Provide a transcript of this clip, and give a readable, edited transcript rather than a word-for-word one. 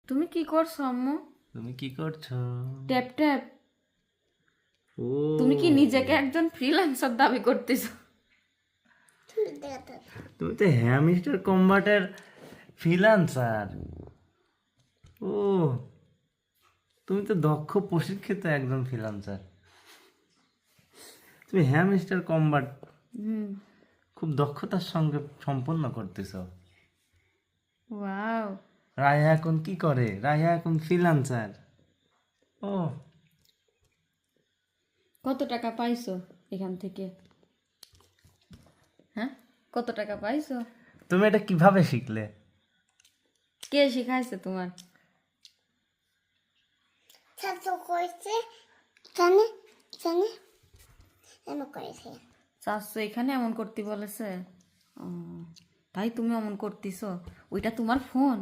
তুমি কি করছো আম্মু? তুমি কি করছো? Tap tap. ও তুমি কি নিজেকে একজন ফ্রিল্যান্সার দাবি করতেছো? তুমি তো হ্যামস্টার কম্বাটের ফ্রিল্যান্সার। ও তুমি তো দক্ষ প্রশিক্ষিত একজন ফ্রিল্যান্সার। তুমি হ্যামস্টার কম্বাট খুব দক্ষতার সঙ্গে সম্পন্ন করতেছো। ওয়াও। রায়া এখন কি করে? রায়া এখন ফ্রিল্যান্সার। ও কত টাকা পাইছো এখান থেকে? হ্যাঁ, কত টাকা পাইছো? তুমি এটা কিভাবে শিখলে? কে শিখাইছে তোমার? ছাত্র করেছে জানে জানে এমন করেছে। চাচ্ছো এখানে এমন করতে বলেছে? ও, তাই তুমি এমন করতেছো? ওইটা তোমার ফোন?